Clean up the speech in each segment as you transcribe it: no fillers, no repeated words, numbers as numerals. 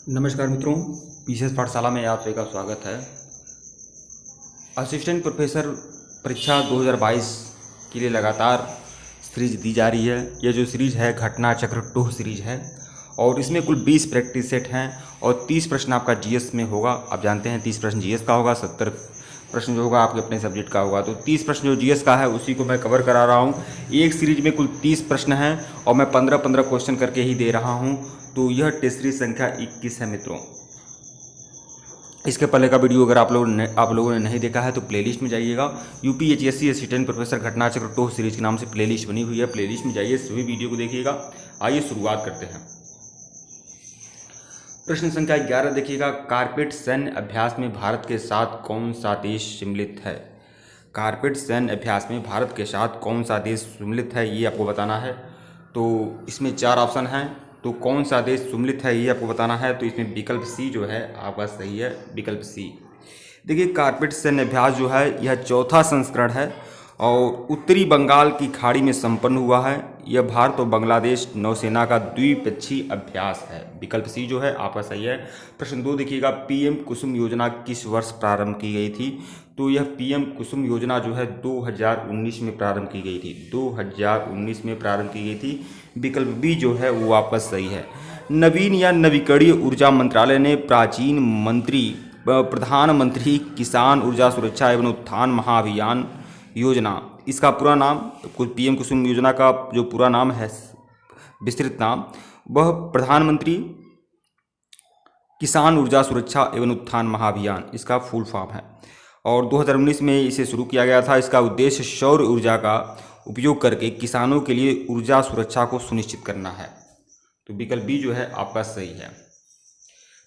नमस्कार मित्रों, पीसीएस पाठशाला में आप सभी का स्वागत है। असिस्टेंट प्रोफेसर परीक्षा 2022 के लिए लगातार सीरीज दी जा रही है। यह जो सीरीज है घटना चक्र 2 सीरीज है और इसमें कुल 20 प्रैक्टिस सेट हैं और 30 प्रश्न आपका जीएस में होगा। आप जानते हैं 30 प्रश्न जीएस का होगा, 70 प्रश्न जो होगा आपके अपने सब्जेक्ट का होगा। तो 30 प्रश्न जो जीएस का है उसी को मैं कवर करा रहा हूँ। एक सीरीज में कुल 30 प्रश्न हैं और मैं 15-15 क्वेश्चन करके ही दे रहा हूँ। तो यह टेस्ट सीरीज संख्या 21 है मित्रों। इसके पहले का वीडियो अगर आप लोगों ने नहीं देखा है तो प्लेलिस्ट में जाइएगा। यूपीएचएससी असिस्टेंट प्रोफेसर घटना चक्र 2 सीरीज के नाम से प्लेलिस्ट बनी हुई है, प्लेलिस्ट में जाइए, सभी वीडियो को देखिएगा। आइए शुरुआत करते हैं। प्रश्न संख्या 11 देखिएगा, कारपेट सैन्य अभ्यास में भारत के साथ कौन सा देश सम्मिलित है। कारपेट सैन्य अभ्यास में भारत के साथ कौन सा देश सम्मिलित है ये आपको बताना है। तो इसमें 4 ऑप्शन हैं, तो कौन सा देश सम्मिलित है ये आपको बताना है। तो इसमें विकल्प सी जो है आपका सही है, विकल्प सी। देखिए कारपेट सैन्य अभ्यास जो है यह चौथा संस्करण है और उत्तरी बंगाल की खाड़ी में संपन्न हुआ है। यह भारत और बांग्लादेश नौसेना का द्विपक्षीय अभ्यास है। विकल्प सी जो है आपका सही है। प्रश्न 2 देखिएगा, पीएम कुसुम योजना किस वर्ष प्रारंभ की गई थी। तो यह पीएम कुसुम योजना जो है 2019 में प्रारंभ की गई थी, 2019 में प्रारंभ की गई थी। विकल्प बी जो है वो आपका सही है। नवीन या नवीकरणीय ऊर्जा मंत्रालय ने प्रधानमंत्री किसान ऊर्जा सुरक्षा एवं उत्थान महाअभियान योजना, इसका पूरा नाम, पीएम कुसुम योजना का जो पूरा नाम है, विस्तृत नाम, वह प्रधानमंत्री किसान ऊर्जा सुरक्षा एवं उत्थान महाअभियान, इसका फुल फॉर्म है। और 2019 में इसे शुरू किया गया था। इसका उद्देश्य सौर ऊर्जा का उपयोग करके किसानों के लिए ऊर्जा सुरक्षा को सुनिश्चित करना है। तो विकल्प बी जो है आपका सही है।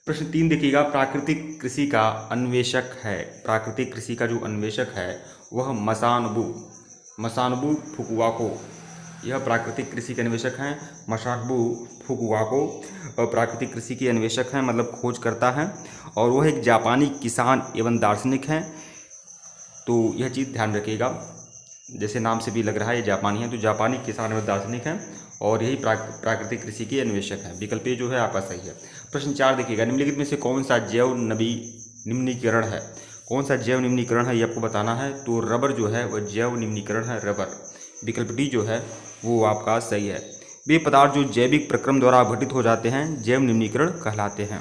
प्रश्न 3 देखिएगा, प्राकृतिक कृषि का अन्वेषक है। प्राकृतिक कृषि का जो अन्वेषक है वह मसानबू फुकुवाको, यह प्राकृतिक कृषि के अन्वेषक हैं। मसानबू फुकुवाको प्राकृतिक कृषि के अन्वेषक हैं, मतलब खोज करता है, और वह एक जापानी किसान एवं दार्शनिक हैं। तो यह चीज़ ध्यान रखिएगा, जैसे नाम से भी लग रहा है ये जापानी है, तो जापानी किसान एवं दार्शनिक हैं और यही प्राकृतिक कृषि के अन्वेषक हैं। विकल्प ए जो है आपका सही है। प्रश्न 4 देखिएगा, निम्नलिखित में से कौन सा जैव निम्नीकरण है। कौन सा जैव निम्नीकरण है ये आपको बताना है। तो रबर जो है वह जैव निम्नीकरण है, रबर। विकल्प डी जो है वो आपका सही है। वे पदार्थ जो जैविक प्रक्रम द्वारा अपघटित हो जाते हैं जैव निम्नीकरण कहलाते हैं।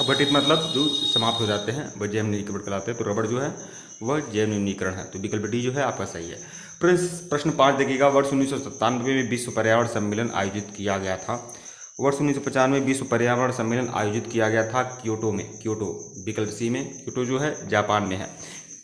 अपघटित मतलब जो समाप्त हो जाते हैं वह जैव निम्नीकरण कहलाते हैं। तो रबर जो है वह जैव निम्नीकरण है। तो विकल्प डी जो है आपका सही है। प्रश्न 5 देखिएगा, वर्ष 1997 में विश्व पर्यावरण सम्मेलन आयोजित किया गया था। वर्ष 1995 में विश्व पर्यावरण सम्मेलन आयोजित किया गया था क्योटो में। क्योटो विकल्प सी में। क्योटो जो है जापान में है,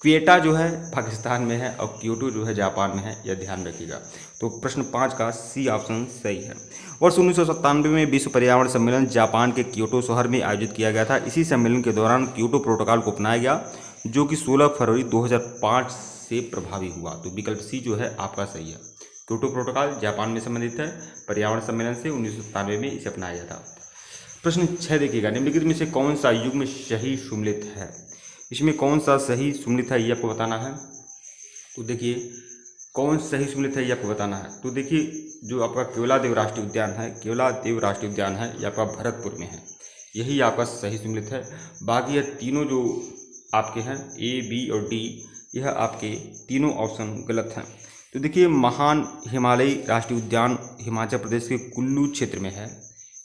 क्वेटा जो है पाकिस्तान में है और क्योटो जो है जापान में है, यह ध्यान रखिएगा। तो प्रश्न 5 का सी ऑप्शन सही है। वर्ष 1997 में विश्व पर्यावरण सम्मेलन जापान के क्योटो शहर में आयोजित किया गया था। इसी सम्मेलन के दौरान क्योटो प्रोटोकॉल को अपनाया गया जो कि 16 फरवरी 2005 से प्रभावी हुआ। तो विकल्प सी जो है आपका सही है। क्योटो प्रोटोकॉल जापान में संबंधित है, पर्यावरण सम्मेलन से 1997 में इसे अपनाया गया था। प्रश्न 6 देखिएगा, निम्नलिखित में से कौन सा युग्म सही सम्मिलित है। इसमें कौन सा सही सम्मिलित है ये आपको बताना है। तो देखिए कौन सही सम्मिलित है ये आपको बताना है। तो देखिए जो आपका केवलादेव राष्ट्रीय उद्यान है, केवलादेव राष्ट्रीय उद्यान है, ये आपका भरतपुर में है, यही आपका सही सम्मिलित है। बाकी ये तीनों जो आपके हैं ए, बी और डी, यह आपके तीनों ऑप्शन गलत हैं। तो देखिए महान हिमालयी राष्ट्रीय उद्यान हिमाचल प्रदेश के कुल्लू क्षेत्र में है।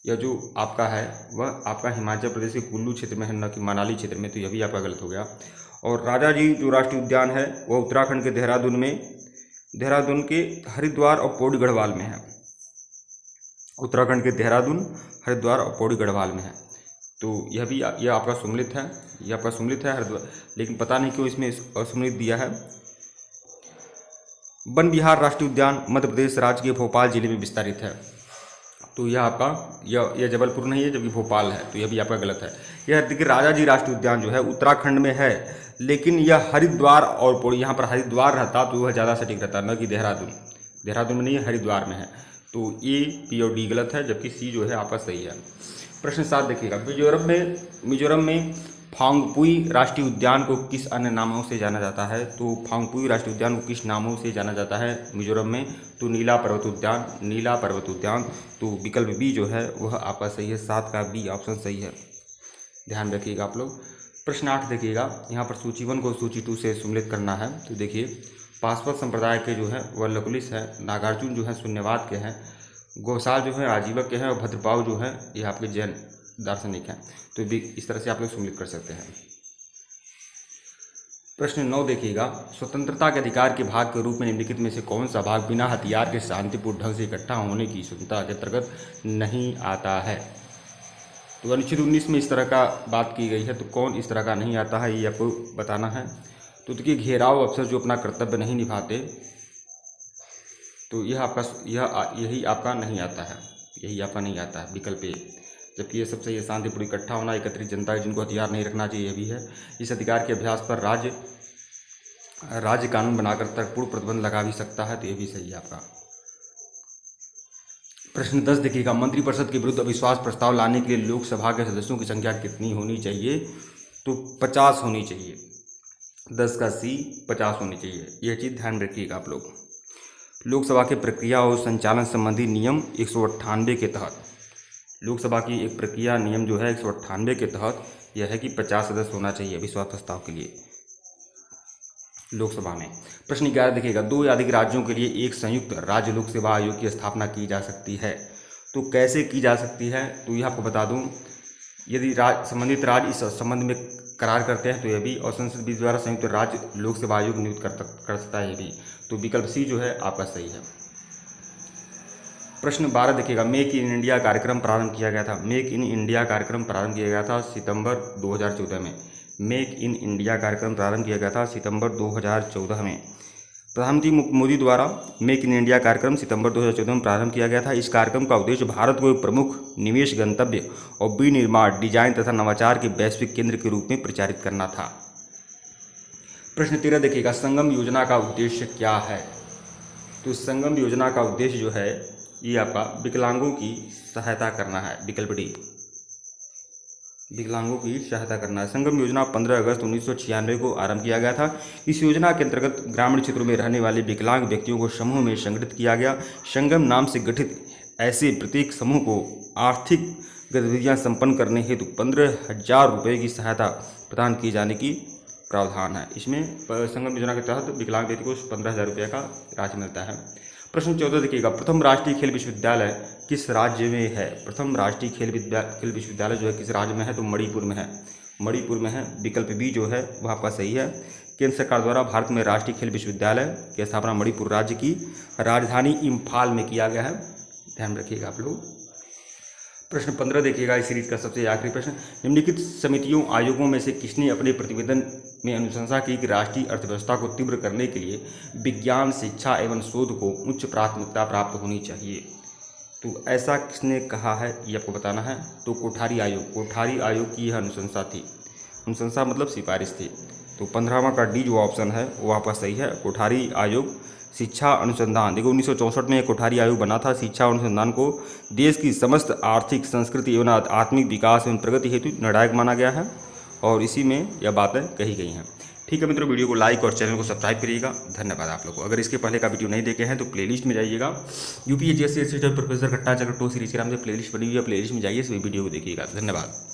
यह जो आपका है वह आपका हिमाचल प्रदेश के कुल्लू क्षेत्र में है, न कि मनाली क्षेत्र में, तो यह भी आपका गलत हो गया। और राजा जी जो राष्ट्रीय उद्यान है वह उत्तराखंड के देहरादून के हरिद्वार और पौड़ी गढ़वाल में है। उत्तराखंड के देहरादून, हरिद्वार और पौड़ी गढ़वाल में है। तो यह आपका सम्मिलित है, यह आपका सम्मिलित है हरिद्वार, लेकिन पता नहीं क्यों इसमें असम्मिलित दिया है। वन विहार राष्ट्रीय उद्यान मध्य प्रदेश राज्य के भोपाल जिले में विस्तारित है। तो यह आपका यह जबलपुर नहीं है जबकि भोपाल है, तो यह भी आपका गलत है। यह देखिए राजा जी राष्ट्रीय उद्यान जो है उत्तराखंड में है, लेकिन यह हरिद्वार और पौड़ी, यहाँ पर हरिद्वार रहता तो वह ज़्यादा सटीक रहता, न कि देहरादून में नहीं है, हरिद्वार में है। तो ए, बी और डी गलत है, जबकि सी जो है आपका सही है। प्रश्न 7 देखिएगा, मिजोरम में फांगपुई राष्ट्रीय उद्यान को किस अन्य नामों से जाना जाता है? तो फांगपुई राष्ट्रीय उद्यान को किस नामों से जाना जाता है मिजोरम में? तो नीला पर्वत उद्यान, नीला पर्वत उद्यान। तो विकल्प बी जो है वह आपका सही है, 7 का बी ऑप्शन सही है, ध्यान रखिएगा आप लोग। प्रश्न 8 देखिएगा, यहाँ पर सूची 1 को सूची 2 से सम्मिलित करना है। तो देखिए, पासवान संप्रदाय के जो है वह लकुलिश है, नागार्जुन जो है शून्यवाद के हैं, घोषाल जो है आजीवक के हैं और भद्रपाव जो है ये आपके जैन दार्शनिक हैं। तो भी इस तरह से आप लोग सम्मिलित कर सकते हैं। प्रश्न 9 देखिएगा, स्वतंत्रता के अधिकार के भाग के रूप में निम्नलिखित में से कौन सा भाग बिना हथियार के शांतिपूर्ण ढंग से इकट्ठा होने की स्वतंत्रता के अंतर्गत नहीं आता है? तो अनुच्छेद 19 में इस तरह का बात की गई है, तो कौन इस तरह का नहीं आता है ये आपको बताना है। तो देखिए, घेराव अफसर जो अपना कर्तव्य नहीं निभाते, तो यही आपका नहीं आता है, यही आपका नहीं आता है, विकल्प ए। जबकि ये सबसे ये शांतिपूर्ण इकट्ठा होना, एकत्रित जनता जिनको हथियार नहीं रखना चाहिए, ये भी है। इस अधिकार के अभ्यास पर राज्य कानून बनाकर तर्कपूर्ण प्रतिबंध लगा भी सकता है, तो ये भी सही है आपका। प्रश्न 10 देखिएगा, मंत्रिपरिषद के विरुद्ध अविश्वास प्रस्ताव लाने के लिए लोकसभा के सदस्यों की संख्या कितनी होनी चाहिए? तो 50 होनी चाहिए, 10 का सी 50 होनी चाहिए, यह चीज़ ध्यान रखिएगा आप लोग। लोकसभा के प्रक्रिया और संचालन संबंधी नियम 198 के तहत, लोकसभा की एक प्रक्रिया नियम जो है 198 के तहत यह है कि 50 सदस्य होना चाहिए अविश्वास प्रस्ताव के लिए लोकसभा में। प्रश्न 11 देखिएगा, 2 या अधिक राज्यों के लिए एक संयुक्त राज्य लोक सेवा आयोग की स्थापना की जा सकती है। तो कैसे की जा सकती है? तो यह आपको बता दूं, यदि संबंधित राज्य इस संबंध में करार करते हैं तो यह भी, और संसद भी द्वारा संयुक्त राज्य लोक सेवा आयोग नियुक्त कर सकता है, यह भी। तो विकल्प सी जो है आपका सही है। प्रश्न 12 देखिएगा, मेक इन इंडिया कार्यक्रम प्रारंभ किया गया था। मेक इन इंडिया कार्यक्रम प्रारंभ किया गया था सितंबर 2014 में। मेक इन इंडिया कार्यक्रम प्रारंभ किया गया था सितंबर 2014 में। प्रधानमंत्री मोदी द्वारा मेक इन इंडिया कार्यक्रम सितंबर 2014 में प्रारंभ किया गया था। इस कार्यक्रम का उद्देश्य भारत को एक प्रमुख निवेश गंतव्य और विनिर्माण, डिजाइन तथा नवाचार के वैश्विक केंद्र के रूप में प्रचारित करना था। प्रश्न 13 देखिएगा, संगम योजना का उद्देश्य क्या है? तो संगम योजना का उद्देश्य जो है ये आपका विकलांगों की सहायता करना है, विकल्प डी, विकलांगों की सहायता करना है। संगम योजना 15 अगस्त 1996 को आरंभ किया गया था। इस योजना के अंतर्गत ग्रामीण क्षेत्रों में रहने वाले विकलांग व्यक्तियों को समूह में संगठित किया गया। संगम नाम से गठित ऐसे प्रत्येक समूह को आर्थिक गतिविधियां संपन्न करने हेतु 15,000 रुपये की सहायता प्रदान किए जाने की प्रावधान है। इसमें संगम योजना के तहत विकलांग व्यक्ति को 15,000 रुपये का राशि मिलता है। प्रश्न 14 देखिएगा, प्रथम राष्ट्रीय खेल विश्वविद्यालय किस राज्य में है? प्रथम राष्ट्रीय खेल विश्वविद्यालय जो है किस राज्य में है? तो मणिपुर में है, मणिपुर में है, विकल्प बी जो है वह आपका सही है। केंद्र सरकार द्वारा भारत में राष्ट्रीय खेल विश्वविद्यालय की स्थापना मणिपुर राज्य की राजधानी इम्फाल में किया गया है, ध्यान रखिएगा आप लोग। प्रश्न 15 देखिएगा, इस सीरीज का सबसे आखिरी प्रश्न, निम्नलिखित समितियों आयोगों में से किसने अपने प्रतिवेदन में अनुशंसा की कि राष्ट्रीय अर्थव्यवस्था को तीव्र करने के लिए विज्ञान, शिक्षा एवं शोध को उच्च प्राथमिकता प्राप्त होनी चाहिए? तो ऐसा किसने कहा है ये आपको बताना है। तो कोठारी आयोग, कोठारी आयोग की यह अनुशंसा थी, अनुशंसा मतलब सिफारिश थी। तो 15वां का डी जो ऑप्शन है वो आपका सही है, कोठारी आयोग। शिक्षा अनुसंधान, देखो 1964 में एक कोठारी आयोग बना था। शिक्षा अनुसंधान को देश की समस्त आर्थिक, संस्कृति एवं आत्मिक विकास एवं प्रगति हेतु निर्णायक माना गया है और इसी में यह बातें कही गई हैं। ठीक है मित्रों, वीडियो को लाइक और चैनल को सब्सक्राइब करिएगा। धन्यवाद आप लोग को। अगर इसके पहले का वीडियो नहीं देखे हैं तो प्लेलिस्ट में जाइएगा, यूपीएससी प्रोफेसर कट्टा चक्र 2 सीरीज के नाम से प्लेलिस्ट बनी हुई है, प्लेलिस्ट में जाइए, इस वीडियो को देखिएगा। धन्यवाद।